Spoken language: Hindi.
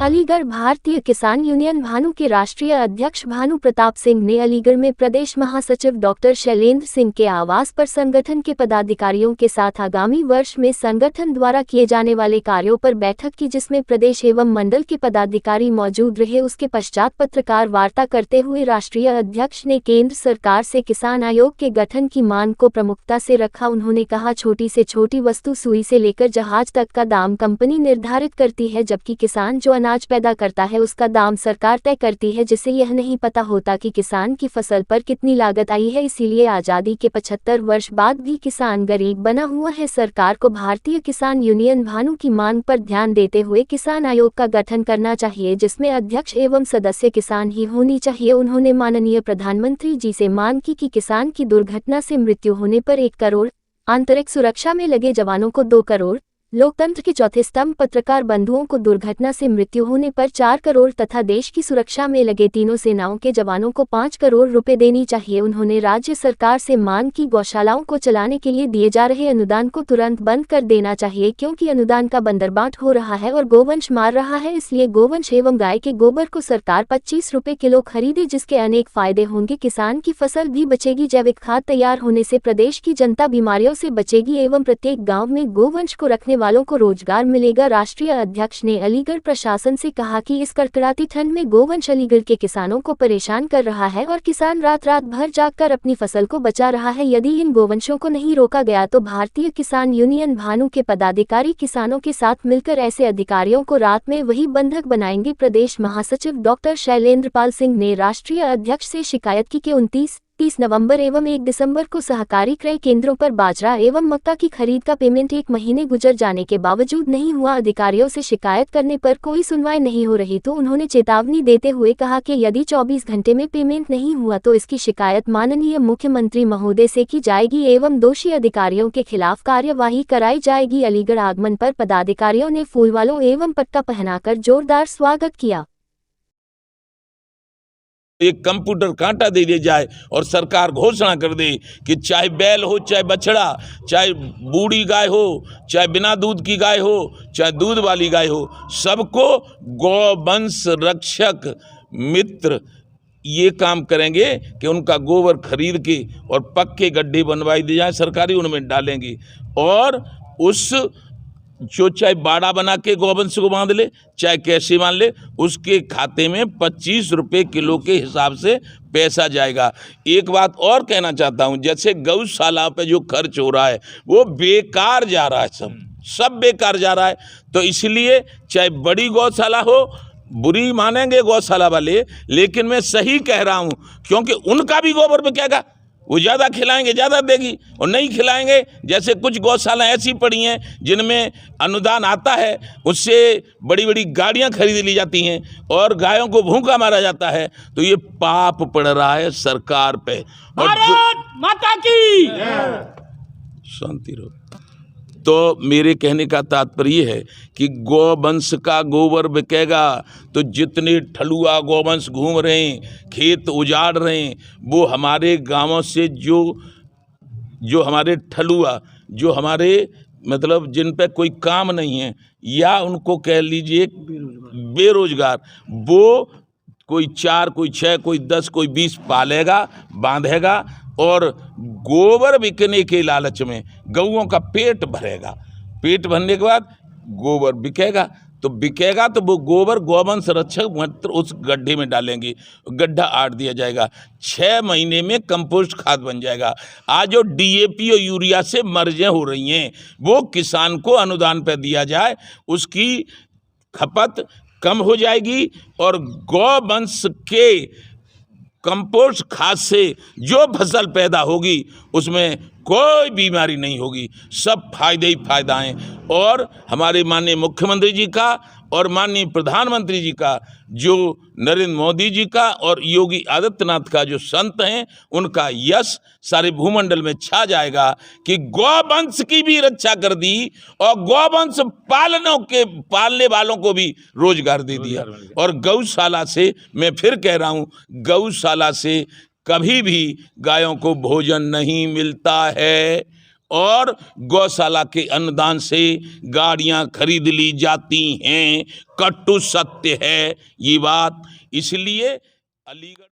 अलीगढ़ भारतीय किसान यूनियन भानु के राष्ट्रीय अध्यक्ष भानु प्रताप सिंह ने अलीगढ़ में प्रदेश महासचिव डॉक्टर शैलेंद्र सिंह के आवास पर संगठन के पदाधिकारियों के साथ आगामी वर्ष में संगठन द्वारा किए जाने वाले कार्यों पर बैठक की, जिसमें प्रदेश एवं मंडल के पदाधिकारी मौजूद रहे। उसके पश्चात पत्रकार वार्ता करते हुए राष्ट्रीय अध्यक्ष ने केंद्र सरकार से किसान आयोग के गठन की मांग को प्रमुखता से रखा। उन्होंने कहा, छोटी से छोटी वस्तु सुई से लेकर जहाज तक का दाम कंपनी निर्धारित करती है, जबकि किसान जो अनाज पैदा करता है उसका दाम सरकार तय करती है, जिससे यह नहीं पता होता कि किसान की फसल पर कितनी लागत आई है। इसीलिए आज़ादी के 75 वर्ष बाद भी किसान गरीब बना हुआ है। सरकार को भारतीय किसान यूनियन भानु की मांग पर ध्यान देते हुए किसान आयोग का गठन करना चाहिए, जिसमें अध्यक्ष एवं सदस्य किसान ही होनी चाहिए। उन्होंने माननीय प्रधानमंत्री जी से मांग की कि किसान की दुर्घटना से मृत्यु होने पर 1 करोड़, आंतरिक सुरक्षा में लगे जवानों को 2 करोड़, लोकतंत्र के चौथे स्तंभ पत्रकार बंधुओं को दुर्घटना से मृत्यु होने पर 4 करोड़ तथा देश की सुरक्षा में लगे तीनों सेनाओं के जवानों को 5 करोड़ रुपए देनी चाहिए। उन्होंने राज्य सरकार से मांग की गौशालाओं को चलाने के लिए दिए जा रहे अनुदान को तुरंत बंद कर देना चाहिए, क्योंकि अनुदान का बंदरबाट हो रहा है और गोवंश मार रहा है। इसलिए गोवंश एवं गाय के गोबर को सरकार 25 रुपए किलो खरीदे, जिसके अनेक फायदे होंगे। किसान की फसल भी बचेगी, जैविक खाद तैयार होने से प्रदेश की जनता बीमारियों से बचेगी एवं प्रत्येक गाँव में गोवंश को रखने वालों को रोजगार मिलेगा। राष्ट्रीय अध्यक्ष ने अलीगढ़ प्रशासन से कहा कि इस कड़कड़ाती ठंड में गोवंश अलीगढ़ के किसानों को परेशान कर रहा है और किसान रात रात भर जागकर अपनी फसल को बचा रहा है। यदि इन गोवंशों को नहीं रोका गया तो भारतीय किसान यूनियन भानु के पदाधिकारी किसानों के साथ मिलकर ऐसे अधिकारियों को रात में वही बंधक बनाएंगे। प्रदेश महासचिव डॉक्टर शैलेंद्र पाल सिंह ने राष्ट्रीय अध्यक्ष से शिकायत की कि 29-30 नवंबर एवं 1 दिसंबर को सहकारी क्रय केंद्रों पर बाजरा एवं मक्का की खरीद का पेमेंट 1 महीने गुजर जाने के बावजूद नहीं हुआ। अधिकारियों से शिकायत करने पर कोई सुनवाई नहीं हो रही, तो उन्होंने चेतावनी देते हुए कहा कि यदि 24 घंटे में पेमेंट नहीं हुआ तो इसकी शिकायत माननीय मुख्यमंत्री महोदय से की जाएगी एवं दोषी अधिकारियों के खिलाफ कार्यवाही कराई जाएगी। अलीगढ़ आगमन पर पदाधिकारियों ने फूलवालों एवं पट्टा पहनाकर जोरदार स्वागत किया। एक कंप्यूटर कांटा दे दिया जाए और सरकार घोषणा कर दे कि चाहे बैल हो, चाहे बछड़ा, चाहे बूढ़ी गाय हो, चाहे बिना दूध की गाय हो, चाहे दूध वाली गाय हो, सबको गौवंश रक्षक मित्र ये काम करेंगे कि उनका गोबर खरीद के और पक्के गड्ढे बनवाई दिए जाए सरकारी, उनमें डालेंगे और उस जो चाहे बाड़ा बना के गौवंश को बांध ले, चाहे कैसे मान ले, उसके खाते में 25 रुपये किलो के हिसाब से पैसा जाएगा। एक बात और कहना चाहता हूँ, जैसे गौशाला पे जो खर्च हो रहा है वो बेकार जा रहा है, सब बेकार जा रहा है। तो इसलिए चाहे बड़ी गौशाला हो, बुरी मानेंगे गौशाला वाले, लेकिन मैं सही कह रहा हूँ, क्योंकि उनका भी गोबर बिकेगा। वो ज़्यादा खिलाएंगे ज़्यादा देगी, और नहीं खिलाएंगे, जैसे कुछ गौशाला ऐसी पड़ी हैं जिनमें अनुदान आता है, उससे बड़ी बड़ी गाड़ियां खरीद ली जाती हैं और गायों को भूखा मारा जाता है। तो ये पाप पड़ रहा है सरकार पे। भारत माता की शांति रहो। तो मेरे कहने का तात्पर्य है कि गौवंश का गोबर बिकेगा तो जितने ठलुआ गौवंश घूम रहे हैं, खेत उजाड़ रहे हैं, वो हमारे गांवों से जो हमारे ठलुआ, जो हमारे मतलब जिन पे कोई काम नहीं है, या उनको कह लीजिए बेरोजगार, वो कोई 4, कोई 6, कोई 10, कोई 20 पालेगा, बांधेगा और गोबर बिकने के लालच में गऊओं का पेट भरेगा। पेट भरने के बाद गोबर बिकेगा, तो वो गोबर गौवंश रक्षक मित्र उस गड्ढे में डालेंगे, गड्ढा आड़ दिया जाएगा, 6 महीने में कंपोस्ट खाद बन जाएगा। आज जो DAP और यूरिया से मर्जें हो रही हैं, वो किसान को अनुदान पर दिया जाए, उसकी खपत कम हो जाएगी और गौवंश के कंपोस्ट खाद से जो फसल पैदा होगी उसमें कोई बीमारी नहीं होगी, सब फायदे ही फायदा हैं। और हमारे माननीय मुख्यमंत्री जी का और माननीय प्रधानमंत्री जी का, जो नरेंद्र मोदी जी का और योगी आदित्यनाथ का जो संत हैं, उनका यश सारे भूमंडल में छा जाएगा कि गौवंश की भी रक्षा कर दी और गौवंश पालने वालों को भी रोजगार दे दिया। और गौशाला से, मैं फिर कह रहा हूँ, गौशाला से कभी भी गायों को भोजन नहीं मिलता है। और गौशाला के अनुदान से गाड़ियां खरीद ली जाती हैं। कटु सत्य है ये बात। इसलिए अलीगढ़